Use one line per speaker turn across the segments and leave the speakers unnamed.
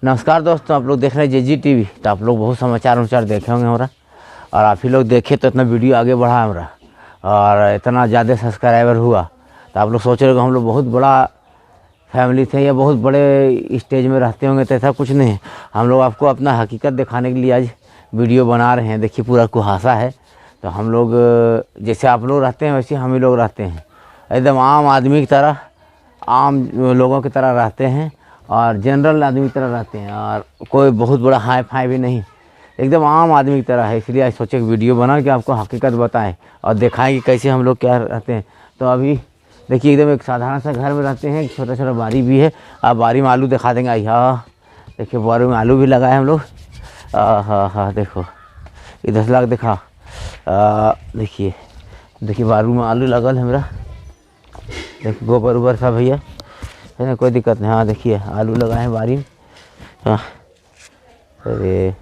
नमस्कार दोस्तों, आप लोग देख रहे हैं जेजी टीवी। तो आप लोग बहुत समाचार देखे होंगे हमारा, और आप ही लोग देखे तो इतना वीडियो आगे बढ़ा हमारा और इतना ज़्यादा सब्सक्राइबर हुआ। तो आप लोग सोच रहे हो हम लोग बहुत बड़ा फैमिली थे या बहुत बड़े स्टेज में रहते होंगे, तो ऐसा कुछ नहीं है। हम लोग आपको अपना हकीकत दिखाने के लिए आज वीडियो बना रहे हैं। देखिए पूरा कुहासा है, तो हम लोग जैसे आप लोग रहते हैं वैसे हम ही लोग रहते हैं, एकदम आम आदमी की तरह, आम लोगों की तरह रहते हैं और जनरल आदमी की तरह रहते हैं, और कोई बहुत बड़ा हाई फाई भी नहीं, एकदम आम आदमी की तरह है। इसलिए आज सोचे वीडियो बना कि आपको हकीकत बताएं और दिखाएं कि कैसे हम लोग क्या रहते हैं। तो अभी देखिए एकदम एक साधारण सा घर में रहते हैं, एक छोटा छोटा बारी भी है। आप बारी में आलू दिखा देंगे। हाँ देखिए बारी में आलू भी लगाए हम लोग। हाँ देखो इधर से लग दिखा। देखिए देखिए बारू में आलू लगल है मेरा। देखिए गोबर उबर सब भैया है ना, कोई दिक्कत नहीं। हाँ देखिए आलू लगाए हैं बारी में। हाँ अरे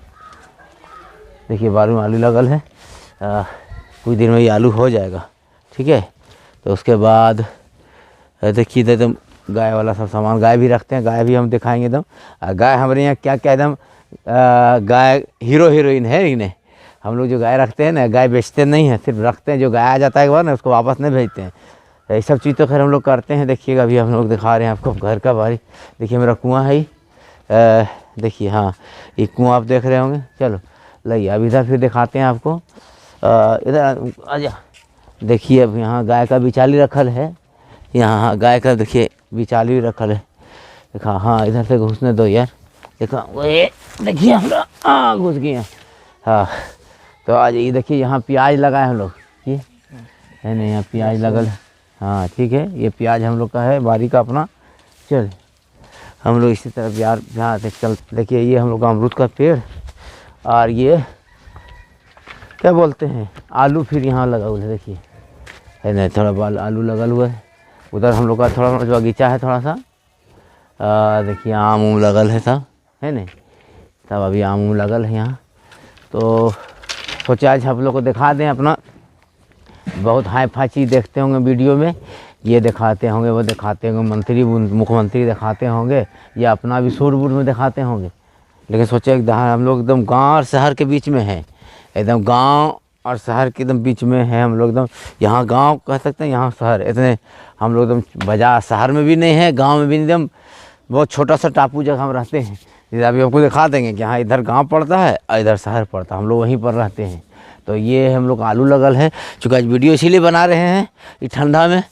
देखिए बारू में आलू लगल है। कुछ दिन में ये आलू हो जाएगा, ठीक है। तो उसके बाद देखिए एकदम गाय वाला सब सामान, गाय भी रखते हैं, गाय भी हम दिखाएंगे एकदम। गाय हमारे यहाँ क्या क्या एकदम गाय हीरो हीरोइन है। इन्हें हम लोग जो गाय रखते हैं ना, गाय बेचते नहीं हैं, सिर्फ रखते हैं। जो गाय आ जाता है एक बार ना, उसको वापस नहीं भेजते हैं। ये सब चीज़ तो खैर हम लोग करते हैं। देखिएगा अभी हम लोग दिखा रहे हैं आपको घर का बारी। देखिए मेरा कुआं है। देखिए हाँ ये कुआं आप देख रहे होंगे। चलो लाइए अब इधर फिर दिखाते हैं आपको। इधर आजा। देखिए अब यहाँ गाय का बिचाली रखल है। यहाँ गाय का देखिए बिचाली भी रखल है। देखा हाँ इधर से घुसने दो यार। देखा ये देखिए हम घुस गए हैं। हाँ तो आज ये देखिए यहाँ प्याज लगाए हम लोग। ये है ना, यहाँ प्याज लगल है। हाँ ठीक है, ये प्याज हम लोग का है बारी का अपना। चल हम लोग इसी तरफ यार यहाँ से चल। देखिए ये हम लोग का अमरूद का पेड़, और ये क्या बोलते हैं आलू फिर यहाँ लगा हुआ है। देखिए है ना, थोड़ा बाल आलू लगल हुआ है। उधर हम लोग का थोड़ा बगीचा है थोड़ा सा। देखिए आम उम लगल है सब, है ना, सब अभी आम उम लगल है यहाँ। तो सोचा आज आप लोग को दिखा दें अपना। बहुत हाई फाई चीज़ देखते होंगे वीडियो में, ये दिखाते होंगे, वो दिखाते होंगे, मंत्री मुख्यमंत्री दिखाते होंगे, या अपना भी सूट बूट में दिखाते होंगे। लेकिन सोचे हम लोग एकदम गांव और शहर के बीच में है, एकदम गांव और शहर के एकदम बीच में है हम लोग। एकदम यहाँ गांव कह सकते हैं, यहाँ शहर। इतने हम लोग एकदम बाजार शहर में भी नहीं है, गाँव में भी नहीं, एकदम बहुत छोटा सा टापू जगह हम रहते हैं। इधर अभी आपको दिखा देंगे कि हाँ इधर गाँव पड़ता है और इधर शहर पड़ता है, हम लोग वहीं पर रहते हैं। तो ये हम लोग आलू लगल है। चूँकि आज वीडियो इसीलिए बना रहे हैं इस ठंडा में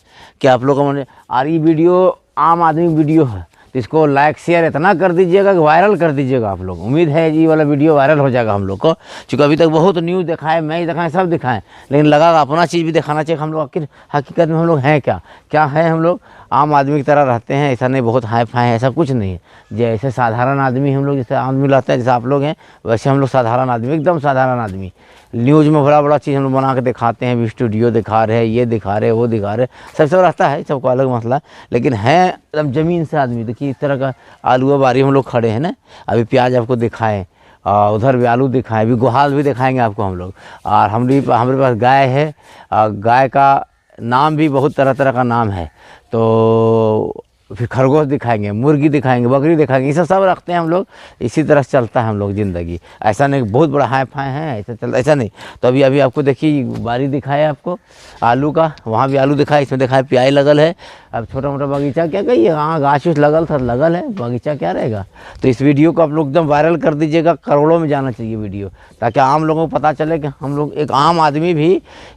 कि आप लोगों को और ये वीडियो आम आदमी वीडियो है, तो इसको लाइक शेयर इतना कर दीजिएगा कि वायरल कर दीजिएगा आप लोग। उम्मीद है ये वाला वीडियो वायरल हो जाएगा हम लोग को। चूँकि अभी तक बहुत न्यूज़ दिखाए, मैं दिखाएँ, सब दिखाएँ, लेकिन लगा अपना चीज़ भी दिखाना चाहिए। हम लोग आखिर हकीकत में हम लोग हैं क्या है। हम लोग आम आदमी की तरह रहते हैं, ऐसा नहीं बहुत हाई फाई है, ऐसा कुछ नहीं है। जैसे साधारण आदमी हम लोग, जैसे आदमी रहते हैं, जैसे आप लोग हैं, वैसे हम लोग साधारण आदमी, एकदम साधारण आदमी। न्यूज़ में बड़ा बड़ा चीज़ हम लोग बना के दिखाते हैं, स्टूडियो दिखा रहे हैं, ये दिखा रहे, वो दिखा रहे, सब रहता है, सबको अलग मसला। लेकिन है एकदम ज़मीन से आदमी। देखिए इस तरह का आलू बारी हम लोग खड़े हैं ना। अभी प्याज आपको दिखाएं, उधर भी आलू दिखाएं, अभी गुहाल भी दिखाएंगे आपको हम लोग। और हमारे पास गाय है, गाय का नाम भी बहुत तरह तरह का नाम है। तो फिर खरगोश दिखाएंगे, मुर्गी दिखाएंगे, बकरी दिखाएंगे, ये सब रखते हैं हम लोग। इसी तरह से चलता है हम लोग ज़िंदगी। ऐसा नहीं बहुत बड़ा हाई फाई है, ऐसा चलता ऐसा नहीं। तो अभी आपको देखिए बारी दिखाया आपको आलू का, वहाँ भी आलू दिखाया, इसमें दिखाया प्याज लगल है। अब छोटा मोटा बगीचा क्या कहिए, हाँ गाछ उछ लगल था, लगल है, बगीचा क्या रहेगा। तो इस वीडियो को आप लोग एकदम वायरल कर दीजिएगा, करोड़ों में जाना चाहिए वीडियो, ताकि आम लोगों को पता चले कि हम लोग एक आम आदमी भी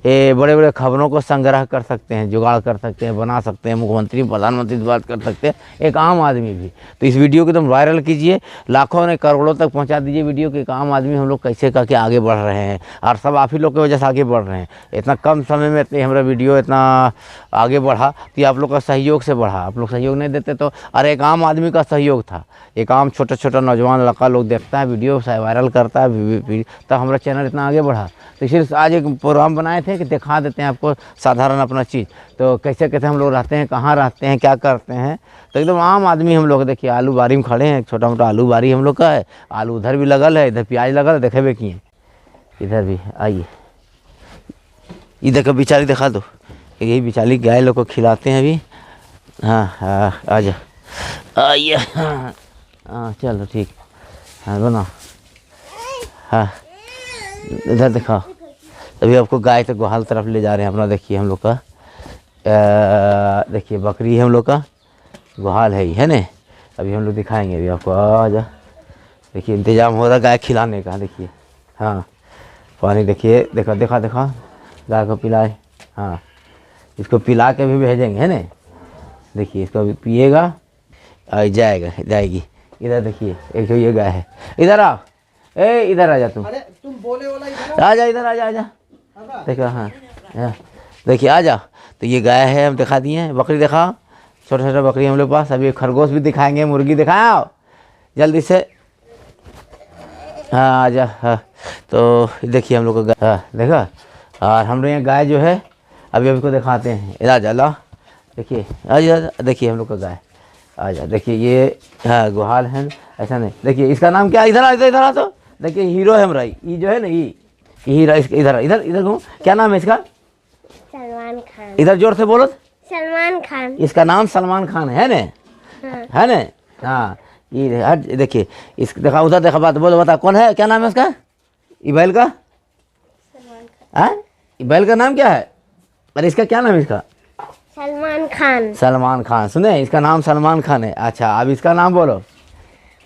बड़े बड़े खबरों को संग्रह कर सकते हैं, जुगाड़ कर सकते हैं, बना सकते हैं, मुख्यमंत्री प्रधानमंत्री से बात कर सकते हैं, एक आम आदमी भी। तो इस वीडियो को एकदम वायरल कीजिए, लाखों ने करोड़ों तक पहुंचा दीजिए वीडियो के। एक आम आदमी हम लोग कैसे करके आगे बढ़ रहे हैं, और सब आप ही लोग की वजह से आगे बढ़ रहे हैं। इतना कम समय में इतने हमारा वीडियो इतना आगे बढ़ा, तो ये आप लोग का सहयोग से बढ़ा। आप लोग सहयोग नहीं देते तो, अरे एक आम आदमी का सहयोग था, एक आम छोटा छोटा नौजवान लड़का लोग देखता है वीडियो, वायरल करता है, तब हमारा चैनल इतना आगे बढ़ा। तो इसलिए आज एक प्रोग्राम बनाए थे कि दिखा देते हैं आपको साधारण अपना चीज़, तो कैसे कैसे हम लोग रहते हैं, कहाँ रहते हैं, क्या करते हैं। तो एकदम आम आदमी हम लोग। देखिए आलू बारी में खड़े हैं, छोटा मोटा आलू बारी हम लोग का है। आलू उधर भी लगल है, इधर प्याज लगल है, देखे हुए किए, इधर भी आइए, इधर का बिचारी दिखा दो। यही बिचारी गाय लोग को खिलाते हैं अभी। हाँ हाँ आजा आइए। हाँ चलो ठीक। हाँ बना, हाँ इधर दिखाओ। अभी आपको गाय तो गुहाल तरफ ले जा रहे हैं अपना। देखिए हम लोग का देखिए बकरी है हम लोग का, गुहाल है ही है ना। अभी हम लोग दिखाएंगे अभी आपको। आ जा, देखिए इंतज़ाम हो रहा गाय खिलाने का। देखिए हाँ पानी देखिए, देखा देखा देखा गाय को पिलाए। हाँ इसको पिला के भी भेजेंगे है ना। देखिए इसको अभी पिएगा और जाएगी। इधर देखिए एक तो ये गाय है। इधर आओ, ए इधर आ जा तुम।
अरे तुम बोले वाला इधर
आ जा, इधर आ जा। देखो हाँ देखिए आ जा। तो ये गाय है, हम दिखा दिए हैं। बकरी दिखाओ, छोटा छोटा बकरी हम लोग पास। अभी खरगोश भी दिखाएंगे, मुर्गी दिखाओ जल्दी से। हाँ आ जा। हाँ तो देखिए हम लोग का गाय, हाँ देखा। और हम लोग यहाँ गाय जो है अभी को दिखाते हैं। इधर जा ला, देखिए आ जा। देखिए हम लोग का गाय आ जा। देखिए ये हाँ गुहाल है, ऐसा नहीं। देखिए इसका नाम क्या है, इधर इधर आ। तो देखिए हीरो है हमारा, ये जो है ना ये हीरा। इधर इधर इधर घूम, क्या नाम है इसका?
सलमान खान।
इधर जोर से बोलो।
सलमान खान।
इसका नाम सलमान खान है ना,
हाँ।
है ना। हाँ ये हट देखिए इस देखा, उधर देखा, बात बोलो, बता कौन है, क्या नाम है उसका? ये बैल का,
सलमान खान।
हाँ ये बैल का नाम क्या है? अरे इसका क्या नाम है इसका?
सलमान खान।
सलमान खान। सुने इसका नाम सलमान खान है। अच्छा अब इसका नाम बोलो।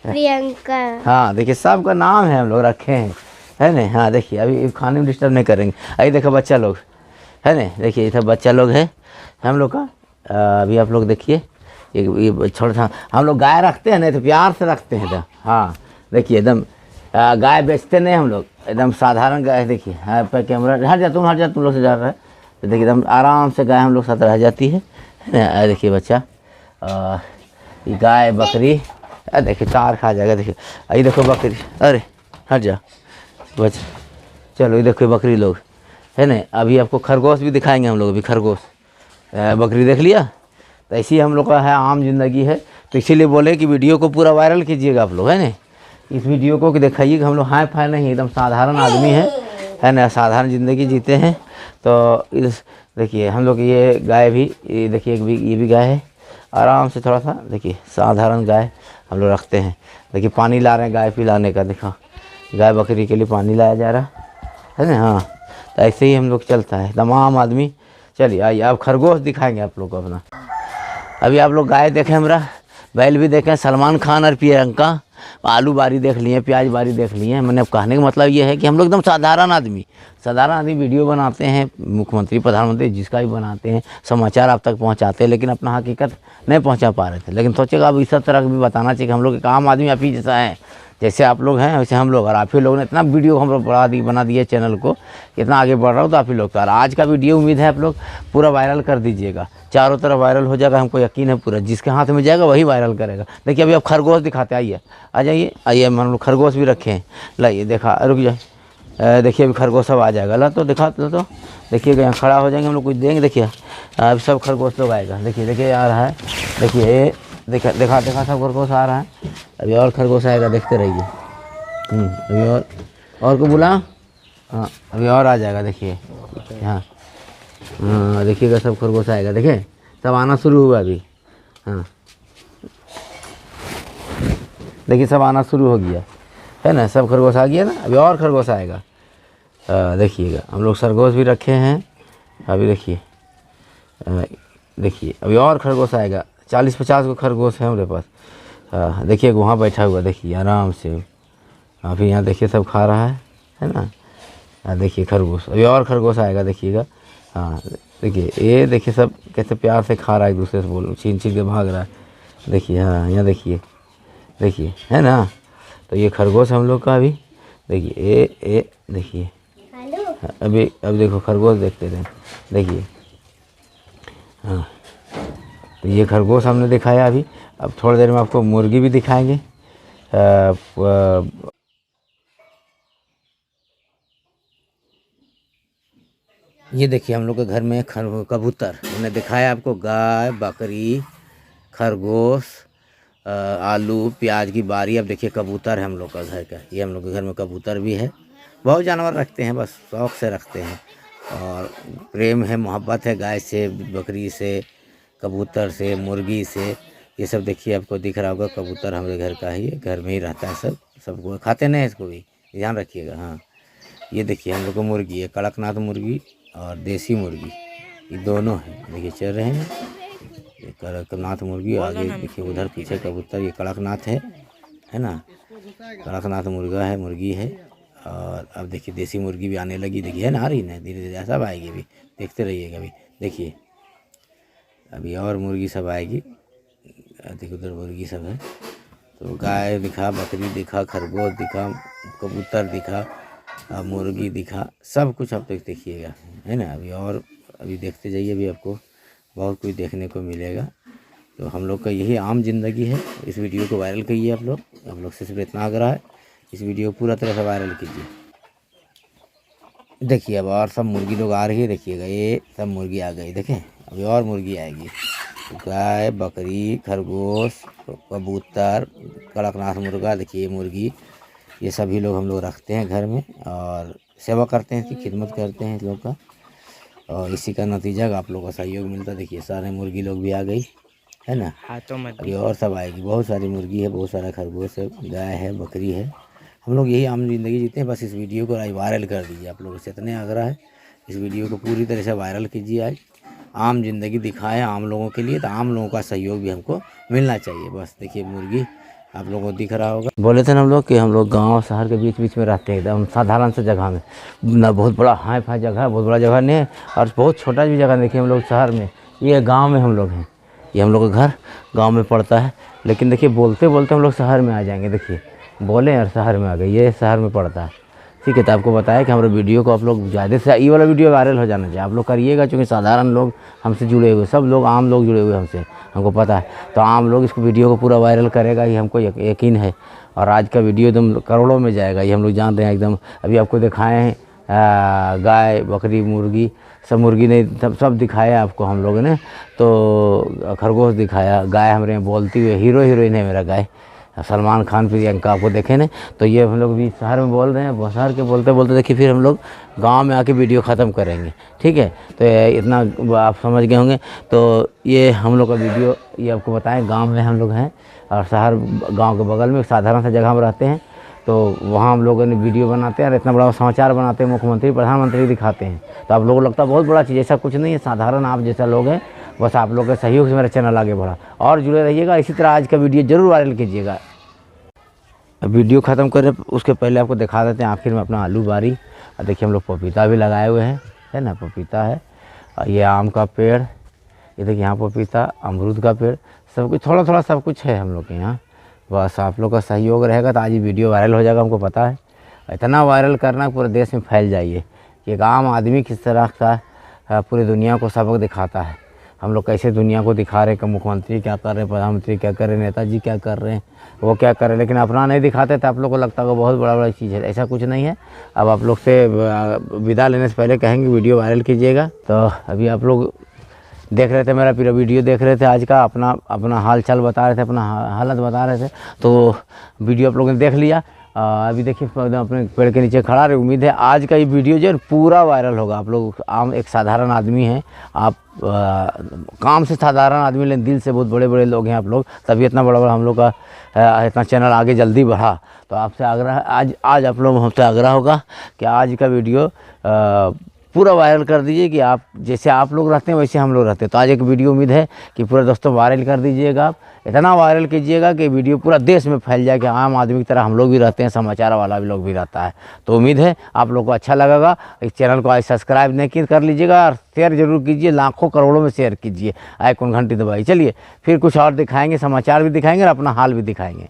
प्रियंका।
हाँ देखिए सबका नाम है हम लोग रखे हैं, है ना। हाँ देखिए अभी खाने में डिस्टर्ब नहीं करेंगे। अभी देखो बच्चा लोग है ना, देखिए इधर बच्चा लोग है हम लोग का। अभी आप लोग देखिए ये छोटा सा हम लोग गाय रखते हैं ना तो प्यार से रखते हैं एकदम। हाँ देखिए एकदम गाय बेचते नहीं हम लोग, एकदम साधारण गाय। देखिए हाँ पर कैमरा हट जा, तुम हट जा, तुम लोग से जा रहा है। तो देखिए एकदम आराम से गाय हम लोग साथ रह जाती है ना। देखिए बच्चा ये गाय बकरी देखिए चार खा जाएगा। देखिए ये देखो बकरी, अरे हट जा बच्चा। चलो ये देखो बकरी लोग है ना। अभी आपको खरगोश भी दिखाएंगे हम लोग। अभी खरगोश बकरी देख लिया। तो ऐसी हम लोग का है, आम जिंदगी है। तो इसीलिए बोले कि वीडियो को पूरा वायरल कीजिएगा आप लोग, है ना। इस वीडियो को दिखाइए कि हम लोग हाई फाई नहीं, एकदम साधारण आदमी है ना, साधारण ज़िंदगी जीते हैं। तो इस देखिए हम लोग ये गाय भी, ये देखिए ये भी गाय है। आराम से थोड़ा सा देखिए साधारण गाय हम लोग रखते हैं। देखिए पानी ला रहे हैं गाय पिलाने का। देखो गाय बकरी के लिए पानी लाया जा रहा है ना। हाँ तो ऐसे ही हम लोग चलता है तमाम आदमी। चलिए आइए अब खरगोश दिखाएंगे आप लोग को अपना। अभी आप लोग गाय देखें, हमारा बैल भी देखें, सलमान खान और प्रियंका, आलू बारी देख लिए, प्याज बारी देख लिए। मैंने अब कहने का मतलब ये है कि हम लोग एकदम साधारण आदमी वीडियो बनाते हैं, मुख्यमंत्री प्रधानमंत्री जिसका भी बनाते हैं, समाचार आप तक पहुंचाते हैं, लेकिन अपना हकीकत नहीं पहुंचा पा रहे थे। लेकिन सोचेगा अब इस तरह भी बताना चाहिए कि हम लोग एक आम आदमी आप ही जैसा है, जैसे आप लोग हैं वैसे हम लोग। और आप ही लोगों ने इतना वीडियो हम लोग बना दिए चैनल को, इतना आगे बढ़ रहा हो तो आप ही लोग का। और आज का वीडियो उम्मीद है आप लोग पूरा वायरल कर दीजिएगा, चारों तरफ वायरल हो जाएगा, हमको यकीन है पूरा। जिसके हाथ में जाएगा वही वायरल करेगा। देखिए अभी आप खरगोश दिखाते, आइए आ जाइए, आइए हम लोग खरगोश भी रखे हैं। लाइए देखा, रुक जाए, देखिए अभी खरगोश सब आ जाएगा। ला तो दिखा तो देखिएगा, यहाँ खड़ा हो जाएंगे हम लोग, कुछ देंगे। देखिए अभी सब खरगोश लोग आएगा। देखिए देखिए आ रहा है, देखिए देखा देखा देखा सब खरगोश आ रहा है। अभी और खरगोश आएगा, देखते रहिए। अभी और को बुला, हाँ अभी और आ जाएगा। देखिए हाँ हाँ देखिएगा सब खरगोश आएगा। देखिए सब आना शुरू हुआ अभी। हाँ देखिए सब आना शुरू हो गया है ना, सब खरगोश आ गया ना। अभी और खरगोश आएगा। देखिएगा हम लोग खरगोश भी रखे हैं। अभी देखिए देखिए अभी और खरगोश आएगा। 40-50 को खरगोश है हमारे पास। देखिए वहाँ बैठा हुआ, देखिए आराम से। अभी यहाँ देखिए सब खा रहा है ना। देखिए खरगोश, अभी और खरगोश आएगा, देखिएगा। हाँ देखिए ये देखिए सब कैसे प्यार से खा रहा है, एक दूसरे से बोल छीन छीन के भाग रहा है। देखिए हाँ यहाँ देखिए देखिए है ना। तो ये खरगोश हम लोग का अभी देखिए ए देखिए। अभी देखो खरगोश देखते रहे, देखिए। हाँ तो ये खरगोश हमने दिखाया अभी। अब थोड़ी देर में आपको मुर्गी भी दिखाएंगे। ये देखिए हम लोग के घर में कबूतर, मैंने दिखाया आपको। गाय बकरी खरगोश आलू प्याज की बारी। अब देखिए कबूतर है हम लोग का घर का। ये हम लोग के घर में कबूतर भी है। बहुत जानवर रखते हैं, बस शौक़ से रखते हैं। और प्रेम है, मोहब्बत है गाय से, बकरी से, कबूतर से, मुर्गी से। ये सब देखिए आपको दिख रहा होगा, कबूतर हमारे घर का ही है, घर में ही रहता है सब, सबको खाते नहीं इसको भी, ध्यान रखिएगा। हाँ, ये देखिए हम लोग को मुर्गी है, कड़कनाथ मुर्गी और देसी मुर्गी, ये दोनों हैं। देखिए चल रहे हैं, ये कड़कनाथ मुर्गी, आगे देखिए उधर पीछे कबूतर, ये कड़कनाथ है ना, कड़कनाथ मुर्गा है, मुर्गी है। और अब देखिए देसी मुर्गी भी आने लगी, देखिए है ना, आ रही ना, धीरे धीरे सब आएगी, भी देखते रहिएगा। अभी देखिए अभी और मुर्गी सब आएगी, देखिए उधर मुर्गी सब है। तो गाय दिखा, बकरी दिखा, खरगोश दिखा, कबूतर दिखा, अब मुर्गी दिखा, सब कुछ आप तक देखिएगा, है ना। अभी देखते जाइए, अभी आपको बहुत कुछ देखने को मिलेगा। तो हम लोग का यही आम जिंदगी है। इस वीडियो को वायरल करिए आप लोग से सिर्फ इतना आग्रह है, इस वीडियो को पूरा तरह से वायरल कीजिए। देखिए अब और सब मुर्गी लोग आ रही है, देखिएगा ये सब मुर्गी आ गई, देखें अभी और मुर्गी आएगी। गाय, बकरी, खरगोश, कबूतर, कड़कनाथ मुर्गा, देखिए मुर्गी, ये सभी लोग हम लोग रखते हैं घर में और सेवा करते हैं, इसकी खिदमत करते हैं इस लोग का, और इसी का नतीजा आप लोगों का सहयोग मिलता है। देखिए सारे मुर्गी लोग भी आ गई, है ना। अभी और सब आएगी, बहुत सारी मुर्गी है, बहुत सारा खरगोश है, गाय है, बकरी है। हम लोग यही आम जिंदगी जीते हैं। बस इस वीडियो को आज वायरल कर दीजिए, आप लोगों से इतने आग्रह है, इस वीडियो को पूरी तरह से वायरल कीजिए। आज आम जिंदगी दिखाएं आम लोगों के लिए, तो आम लोगों का सहयोग भी हमको मिलना चाहिए। बस देखिए मुर्गी आप लोगों को दिख रहा होगा। बोले थे ना हम लोग कि हम लोग गांव शहर के बीच बीच में रहते हैं, एकदम साधारण सा जगह में, ना बहुत बड़ा हाई फाई जगह है, बहुत बड़ा जगह नहीं है, और बहुत छोटा भी जगह। देखिए हम लोग शहर में, ये गाँव में हम लोग हैं, ये हम लोग का घर गांव में पड़ता है। लेकिन देखिए बोलते बोलते हम लोग शहर में आ जाएंगे, देखिए बोले और शहर में आ गए, ये शहर में पड़ता है। ठीक है, तो आपको बताया कि हमारे वीडियो को आप लोग ज़्यादा से ये वाला वीडियो वायरल हो जाना चाहिए, आप लोग करिएगा, क्योंकि साधारण लोग हमसे जुड़े हुए, सब लोग आम लोग जुड़े हुए हमसे, हमको पता है। तो आम लोग इसको वीडियो को पूरा वायरल करेगा, ये हमको यकीन है। और आज का वीडियो एकदम करोड़ों में जाएगा, ये हम लोग जान रहे हैं एकदम। अभी आपको दिखाए हैं गाय, बकरी, मुर्गी, सब मुर्गी ने सब दिखाया आपको हम लोगों ने। तो खरगोश दिखाया, गाय हमारे यहाँ बोलती हुई, हीरो हीरोइन है मेरा गाय, सलमान खान, प्रियंका, आपको देखे ना। तो ये हम लोग भी शहर में बोल रहे हैं, शहर के बोलते बोलते देखिए फिर हम लोग गांव में आके वीडियो ख़त्म करेंगे। ठीक है, तो इतना आप समझ गए होंगे। तो ये हम लोग का वीडियो, ये आपको बताएं, गांव में हम लोग हैं और शहर गांव के बगल में साधारण सा जगह में रहते हैं। तो वहाँ हम लोगों ने वीडियो बनाते हैं और इतना बड़ा समाचार बनाते हैं, मुख्यमंत्री, प्रधानमंत्री दिखाते हैं। तो आप लोगों को लगता है बहुत बड़ा चीज़, ऐसा कुछ नहीं है, साधारण आप जैसा लोग हैं, बस आप लोग के सहयोग से मेरा चैनल आगे बढ़ा। और जुड़े रहिएगा, इसी तरह आज का वीडियो ज़रूर वायरल कीजिएगा। वीडियो ख़त्म करें उसके पहले आपको दिखा देते हैं आखिर में अपना आलू बारी। और देखिए हम लोग पपीता भी लगाए हुए हैं, है ना, पपीता है, और ये आम का पेड़, ये देखिए यहाँ पपीता, अमरूद का पेड़, सब कुछ थोड़ा थोड़ा सब कुछ है हम लोग के यहाँ। बस आप लोग का सहयोग रहेगा तो आज ये वीडियो वायरल हो जाएगा, हमको पता है। इतना वायरल करना पूरे देश में फैल जाइए कि एक आम आदमी किस तरह का पूरी दुनिया को सबक दिखाता है। हम लोग कैसे दुनिया को दिखा रहे हैं कि मुख्यमंत्री क्या कर रहे हैं, प्रधानमंत्री क्या कर रहे हैं, नेताजी क्या कर रहे हैं, वो क्या कर रहे हैं, लेकिन अपना नहीं दिखाते तो आप लोग को लगता है बहुत बड़ा चीज़ है। ऐसा कुछ नहीं है। अब आप लोग से विदा लेने से पहले कहेंगे वीडियो वायरल कीजिएगा। तो अभी आप लोग देख रहे थे, मेरा पूरा वीडियो देख रहे थे, आज का अपना हाल चाल बता रहे थे, अपना हालत बता रहे थे। तो वीडियो आप लोगों ने देख लिया। अभी देखिए अपने पेड़ के नीचे खड़ा रहे। उम्मीद है आज का ये वीडियो जो है पूरा वायरल होगा। आप लोग आम एक साधारण आदमी हैं, आप काम से साधारण आदमी, लेकिन दिल से बहुत बड़े बड़े लोग हैं आप लोग, तभी इतना बड़ा हम लोग का इतना चैनल आगे जल्दी बढ़ा। तो आपसे आग्रह, आज आप लोग हमसे आग्रह होगा कि आज का वीडियो पूरा वायरल कर दीजिए, कि आप जैसे आप लोग रहते हैं वैसे हम लोग रहते हैं। तो आज एक वीडियो उम्मीद है कि पूरा दोस्तों वायरल कर दीजिएगा, आप इतना वायरल कीजिएगा कि वीडियो पूरा देश में फैल जाए कि आम आदमी की तरह हम लोग भी रहते हैं, समाचार वाला भी लोग भी रहता है। तो उम्मीद है आप लोग को अच्छा लगेगा। इस चैनल को आज सब्सक्राइब नहीं किया कर लीजिएगा और शेयर जरूर कीजिए, लाखों करोड़ों में शेयर कीजिए, आइकॉन घंटी दबाइए। चलिए फिर कुछ और दिखाएंगे, समाचार भी दिखाएंगे और अपना हाल भी दिखाएंगे।